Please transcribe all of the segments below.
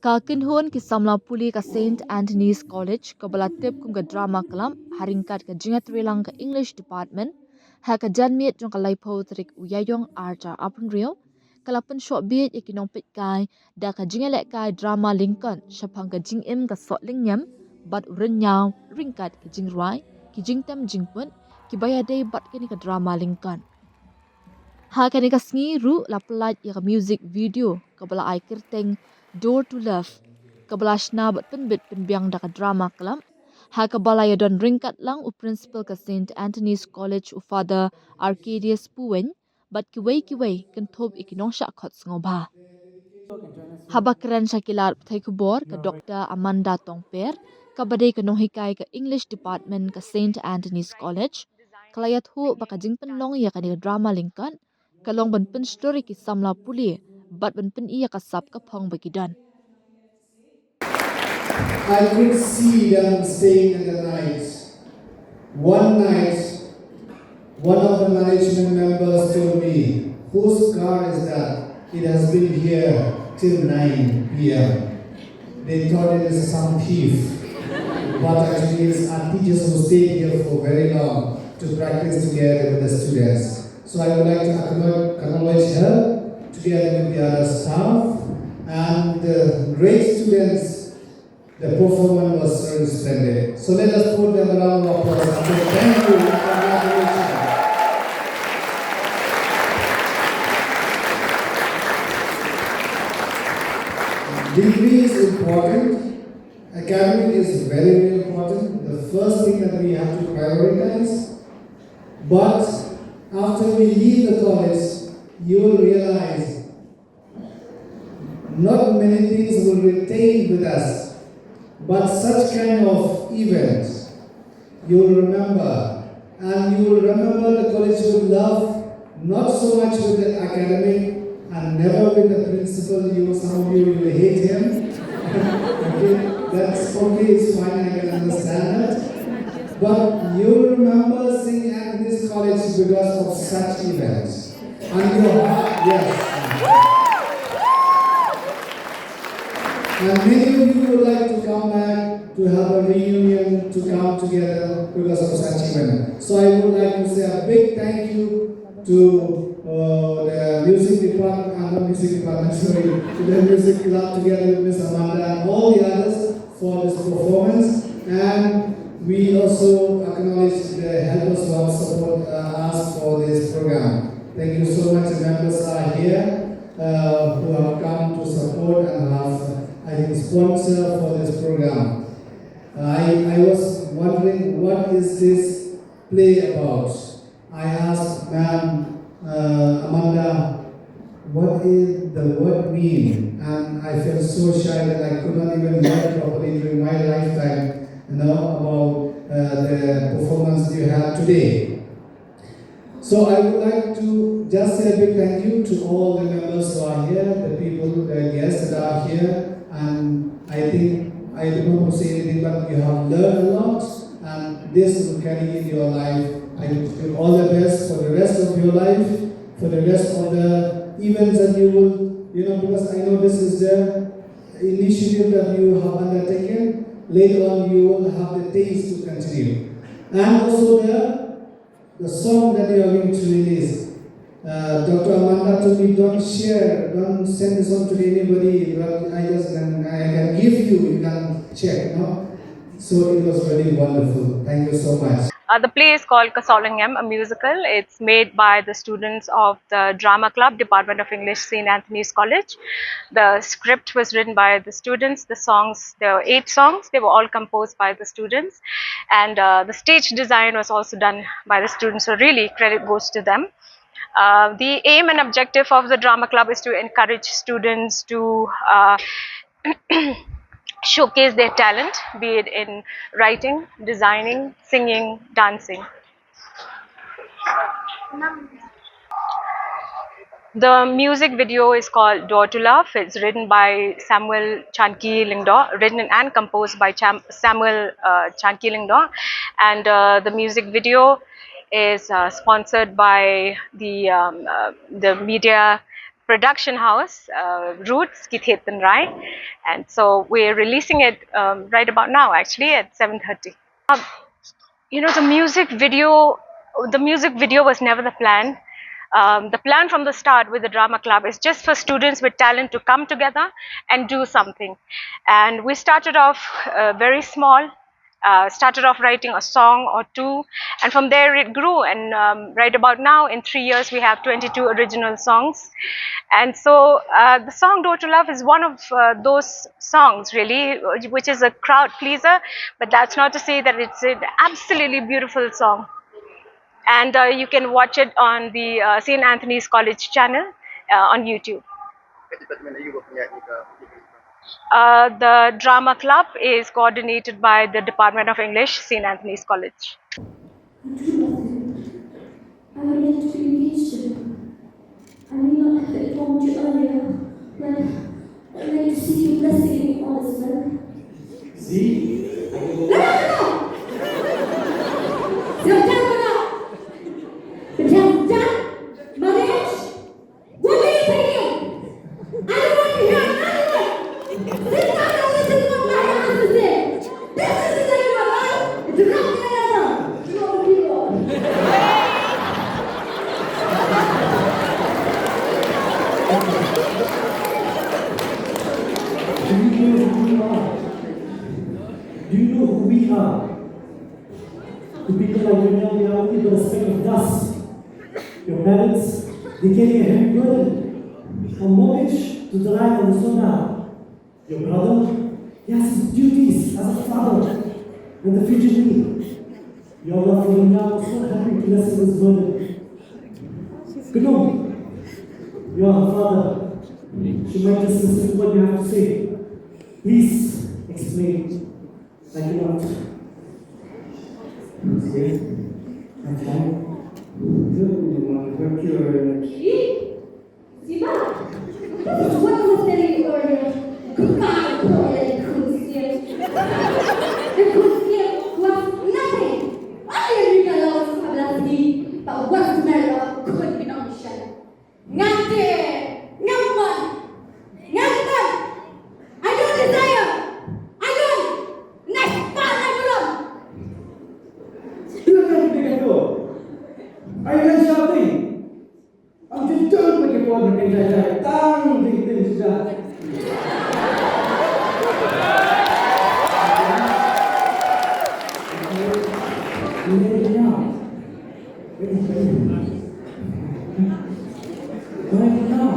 Kakin hon ki Samla pule ka St. Anthony's College ka balatip kum ka drama club haringkat ka jingat rilang ka English department ha ka janmiet jong ka laipo trik uyayong archa apun rio kalapan short biej ikinong pit kai da ka jingalek kai drama Lincoln shapang ka jingim ka Sohlyngngem bat Rynniaw ringkat ka jingrai ki jingtam jingpun ki bayadei bat kini ka drama Lincoln ha kani ka sngi ru la pelaj ya ka music video ka bala ai kirteng Door to Love kabala shna bat penbit penbiang da ka drama club ha kabala ya don ringkat lang u principal ka St. Anthony's College u father Arcadius Puwen bat kiway kan thop ikinong sha khot sngoba habakran shakilar thai kubor ka Dr. Amanda Tongper ka badai ka nong hikai ka English department ka St. Anthony's College kalayat hu baka jingpen long ya ka ni drama Lincoln kalong ban pen story ki Samla puli bat ban pen iya ka sap ka phong bagidan I could see them staying in the night. One night, one of the management members told me, whose car is that? It has been here till 9 p.m. They thought it is some thief. But actually it's our teachers who stayed here for very long to practice together with the students. So I would like to acknowledge her together with the other staff and the great students. The performance was very splendid. So let us put them a round of applause. Thank you. Congratulations. Degree is important. Academic is very, very important. The first thing that we have to prioritize. But after we leave the college, you will realize not many things will retain with us. But such kind of events, you will remember. And you will remember the college with love, not so much with the academic and never with the principal. Some of you will hate him. Okay, that's okay, it's fine, I can understand that. But you will remember singing at this college because of such events. And your heart, yes. And many of you would like to come back to have a reunion, to come together because of such event. So I would like to say a big thank you to the music department, to the music club together with Ms. Amanda and all the others for this performance. And we also acknowledge the helpers who have support us for this program. Thank you so much. The members are here who have come to support and have sponsor for this program. I was wondering what is this play about. I asked Ma'am Amanda, what is the word mean? And I felt so shy that I could not even learn properly during my lifetime, about the performance you have today. So I would like to just say a big thank you to all the members who are here, the people, the guests that are here. And I think, I don't want to say anything, but you have learned a lot, and this will carry in your life. I wish you all the best for the rest of your life, for the rest of the events that you will, because I know this is the initiative that you have undertaken. Later on, you will have the taste to continue. And also the song that you are going to release. Dr. Amanda told me, don't send this on to anybody, but I can give you can check, So it was very wonderful. Thank you so much. The play is called Sohlyngngem, a musical. It's made by the students of the Drama Club, Department of English, St. Anthony's College. The script was written by the students. The songs, there were 8 songs. They were all composed by the students. And the stage design was also done by the students. So really, credit goes to them. The aim and objective of the drama club is to encourage students to showcase their talent, be it in writing, designing, singing, dancing. The music video is called Door to Love. It's written by Samuel Chanki-Lingdo, written and composed by Samuel Chanki-Lingdo, and the music video is sponsored by the media production house, Roots Kithetan Rai, and so we're releasing it right about now, actually at 7:30. You know, the music video was never the plan. The plan from the start with the drama club is just for students with talent to come together and do something. And we started off very small, started off writing a song or two, and from there it grew. And right about now, in 3 years, we have 22 original songs. And so the song Door to Love is one of those songs, really, which is a crowd pleaser, but that's not to say that it's an absolutely beautiful song. And you can watch it on the St. Anthony's College channel on YouTube. The drama club is coordinated by the Department of English, St. Anthony's College. I would like to be engaged to him. I may not have informed you earlier, but I'd like to see you blessing me all as well. See? No! Marriage? What are you thinking? I don't want to hear another word! Sit down and listen to what my has to say! This isn't your life! It's not another! You know people! Do you know who we are? The people like Rynniaw, we are only but a speck of dust. Your parents, they carry a heavy burden. From mortgage to the life of the sunnah. Your brother, he has his duties as a father and the future me. Your love for Rynniaw was so happy to lessen this burden. Kunum, you are her father. She might just listen to what you have to say. Please explain like you want. Okay. I'm fine. Siba, this is what I was telling you earlier. Goodbye, Korean Kunstien. The Kunstien was nothing. I didn't realize Samla, but what's the matter could be not Michelle. Ngante! Ngaman! Ngaman! I don't desire! I don't! Next part I belong! You don't have to make a door. Are you not shouting? I'm just don't make a door and I tang the things that. You need it now. Right now.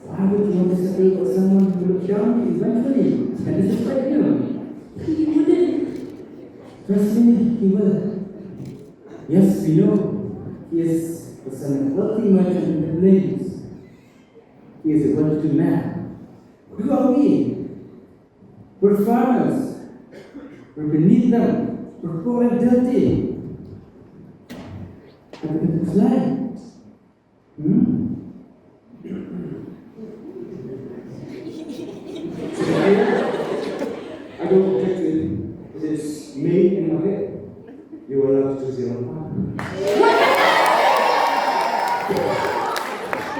Why would you want to separate with someone who looks young eventually and disrespect you? He wouldn't. Trust me, he will. Yes, we know. He is the son of a wealthy merchant in the Philippines. He is a well-to-do man. Who are we? We're farmers. We're beneath them. We're poor and dirty. And we can fly. I don't object to it. It is made in my head. You are allowed to choose your own path.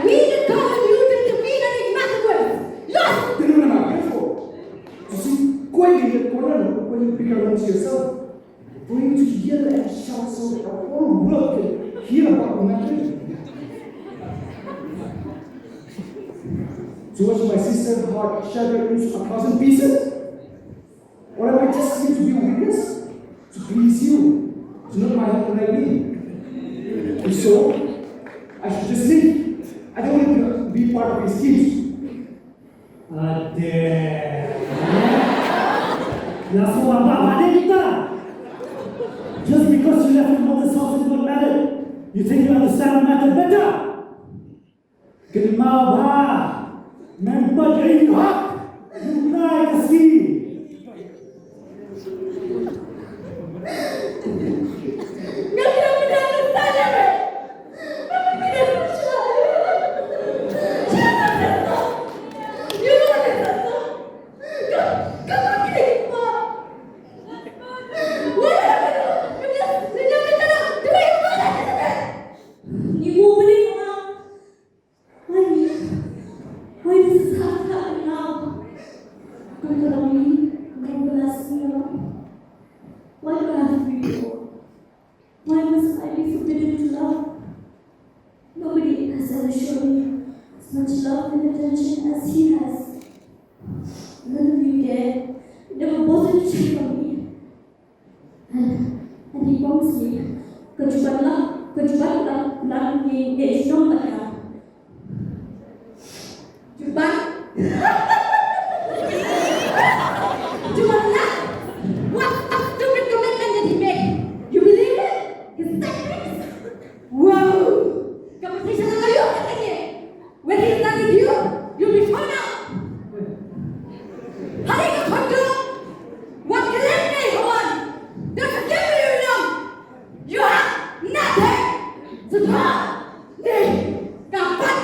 We the common users to mean and it's massive words. Lost! Then what am I here for? To see quietly at corner when you pick amongst yourself. For you to yell and shout so that the whole world can hear about my dream. To watch my sister's heart shattered into 1,000 pieces? Or am I just here to be a witness? To please you? To know my help when I need? If so, I should just leave. I don't want to be part of his schemes. Just because you left your mother's house and got married, you think you understand the matter better? Kenal bah, member jadi hak, you naik ke sini. What love. Nobody has ever shown me as much love and attention as he has. None of you dare. You never bothered to check on me. And he promised me, kejutan lang ni Islam mereka. Juban? Juban lah? What a stupid commitment that he made. You believe it? His tactics? Wow! Competition na kayo katanya. When he's done with you, you'll be found out. Hari ka kondo! What kalian ni kawan? Doesn't give me your name. You have nothing. Sudah. Ni kapan?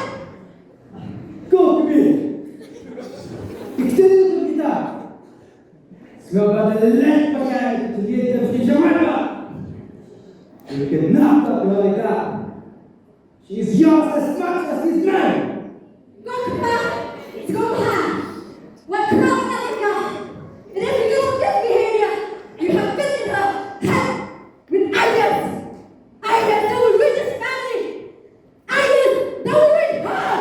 Go, Biej! Extend it kita! Sebab ada lelak pakai theatrical Pynshoh. You cannot talk about like that. She is yours as much as his man. Go back. Go back. What crap that is God? It is because of this behavior you have filled her head with ideas. Ideas that will reach his family. Ideas that will reach her.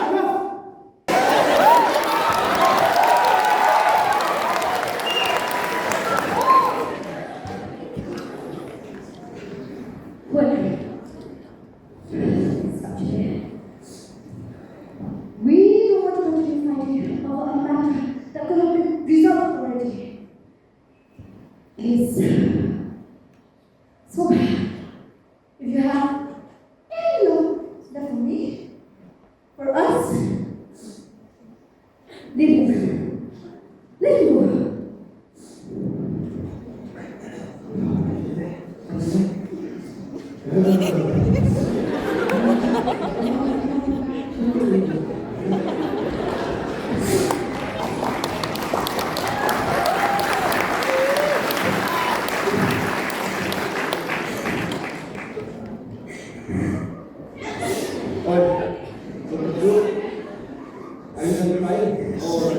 We don't want to continue fighting over a matter that could have been resolved already. Please. So, if you have any love left for me, for us, leave him. Let him go. Are you under fire or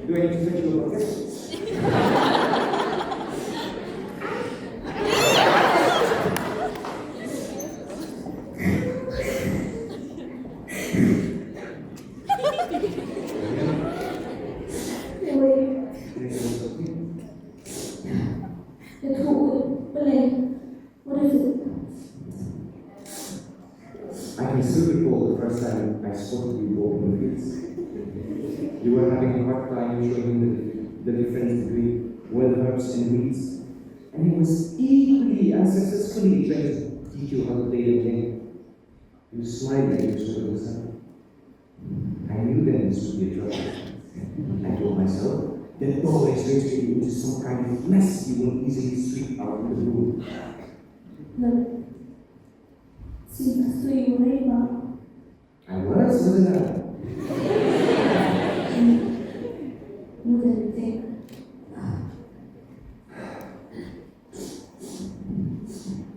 do I need to fetch you a bucket? What is it? I can still recall the first time I spoke to you both in the fields. You were having a hard time showing the difference between wild herbs and weeds, and he was equally and successfully trying to teach you how to play the game. You smiled at your sort of son. I knew then this would be a trouble. I told myself that boy is going to get into some kind of mess you won't easily sweep out of the room. But since you were about I wasn't I? more than you think.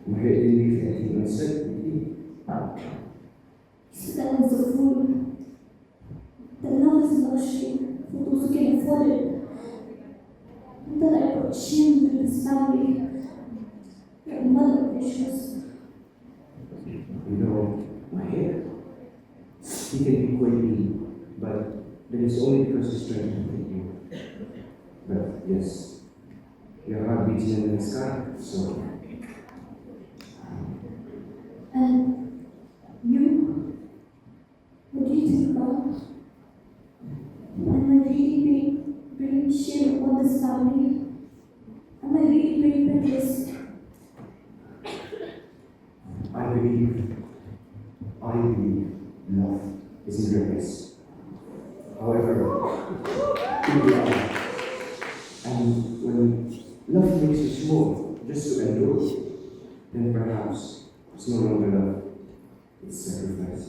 My head didn't leave anything unsaid. That was a fool. The love is not shame for those who can afford it. And that I brought shame to this family. Your mother precious. You know, my head, he can be quite mean, but that is only because he's trying to protect you. But yes, your heart beats in the sky, so. And you? What do you think about? Am I really bringing shame upon this family? Am I really bringing this? I believe love is in your place. However, in love, and when love makes you small just to endure, then perhaps it's no longer love, it's sacrifice.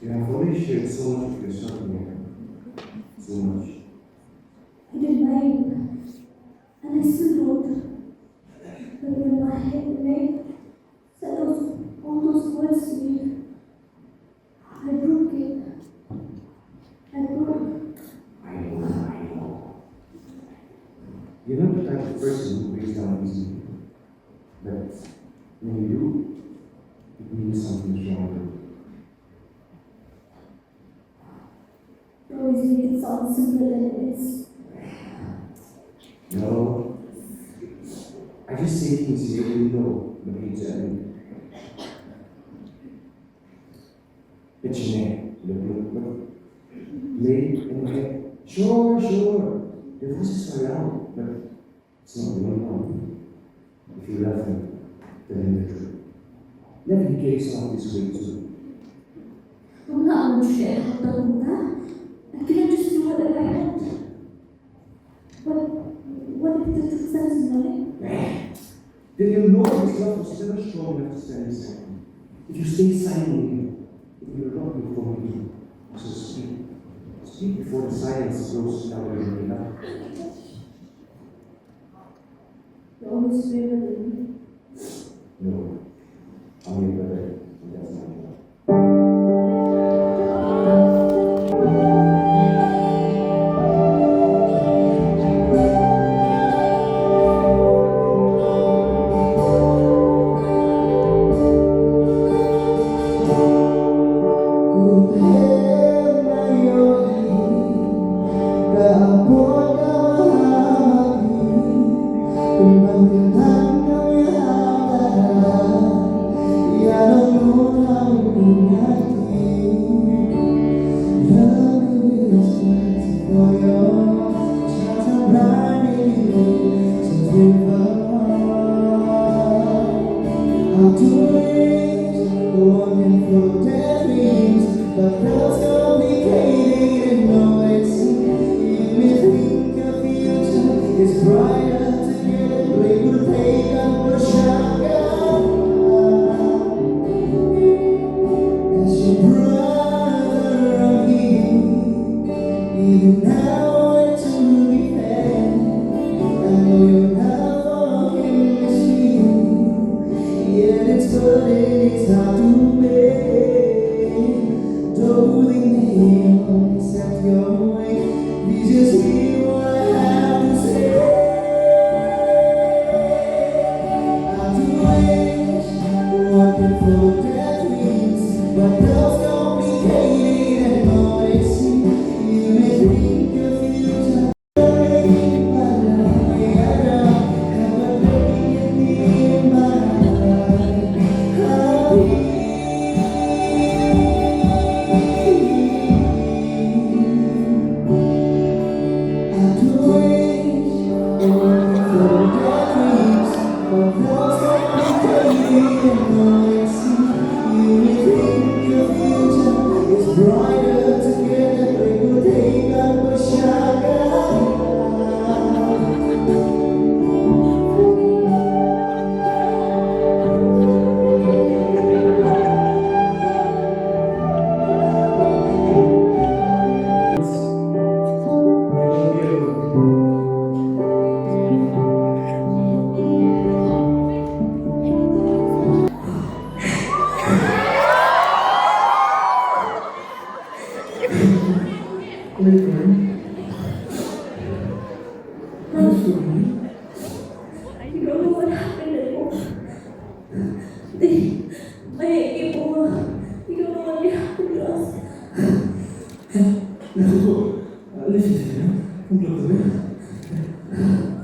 You have already shared so much with yourself here. So much. I didn't mind, and I still don't. But when my head made said all those words to me, I broke it. I broke. I know. You're not the type of person who breaks down easily. But When you do, it means something's wrong. You always make it sound simpler than it is. No. I just say things you already know, but exactly. It's your name. Look. Late in my head. Sure. The voices are loud, but it's not going on. If you love him, tell him the truth. Let him get some this way too. I'm not going to share how done that. I couldn't just do whatever I want. What if the truth stands in my way? Then you'll know his love was never strong enough to stand beside him. If you stay silent with him, it will not be for you. So speak. Speak before the silence grows louder than enough. You're always braver than me. No. I'm your brother, and that's not enough. You don't know what happened anymore. My head came over. You don't know what happened to us. Listen, come close to me.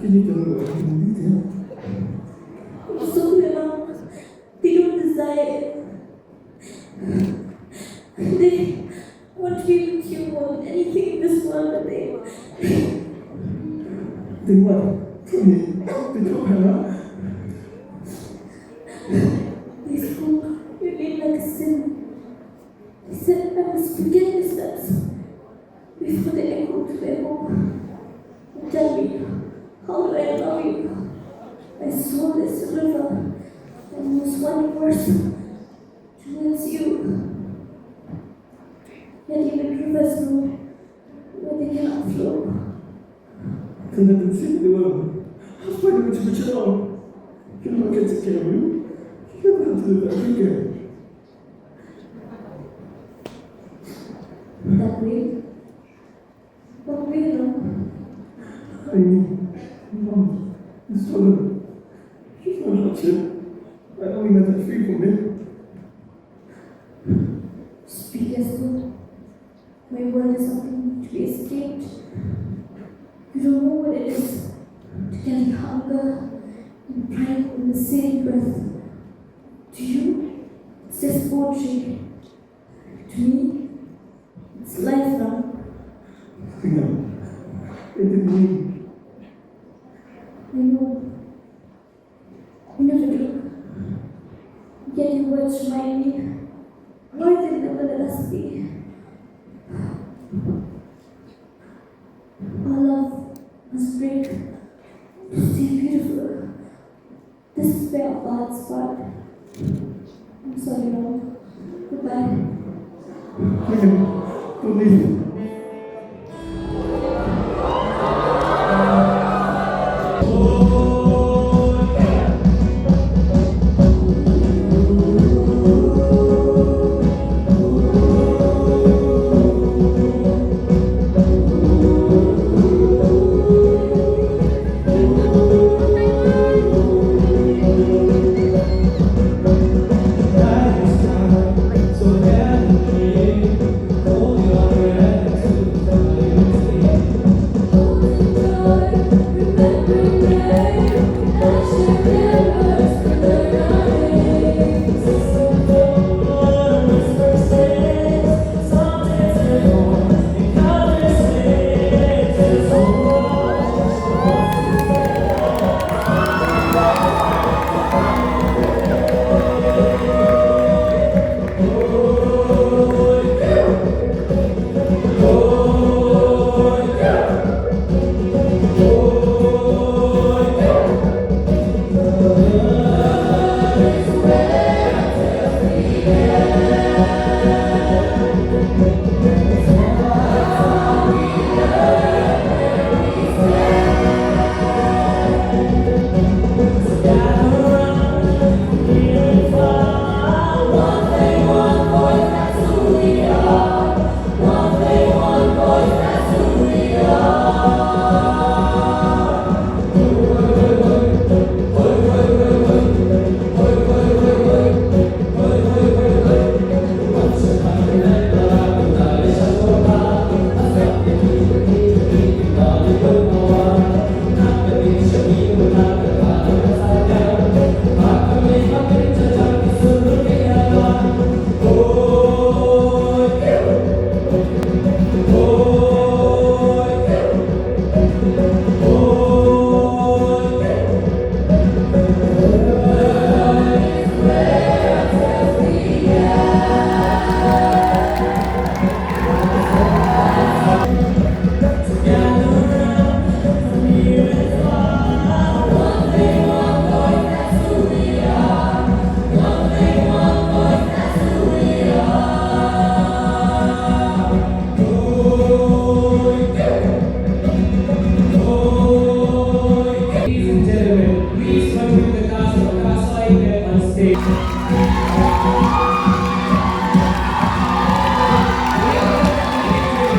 Can you tell me what happened in detail? Sohlyngngem, they don't desire it. They want to be with you more than anything in this world, but they what? Tell me. They don't have. They spoke your name like a sin. They said I must forget the steps before they echo to their home. Tell me, how do I love you? I saw this river and was one worse towards you. Yet even rivers know where they cannot flow. Can let them see the world. I'll find them to be alone. Can I get to care of you? You never have to do that again. That way? What way, Ram? I mean, Mom, it's stolen. She's not hardship. I know we meant it free from me. Speak as though my world is something to be escaped. You don't know what it is to carry hunger and pride in the same breath. To you, it's just poetry. To me, it's life now. No, it didn't mean. I know. I never do. Yet your words remind me why they never let us be. Our love must break to stay beautiful. This is where our paths part. I'm sorry, Lord. Goodbye. Don't leave.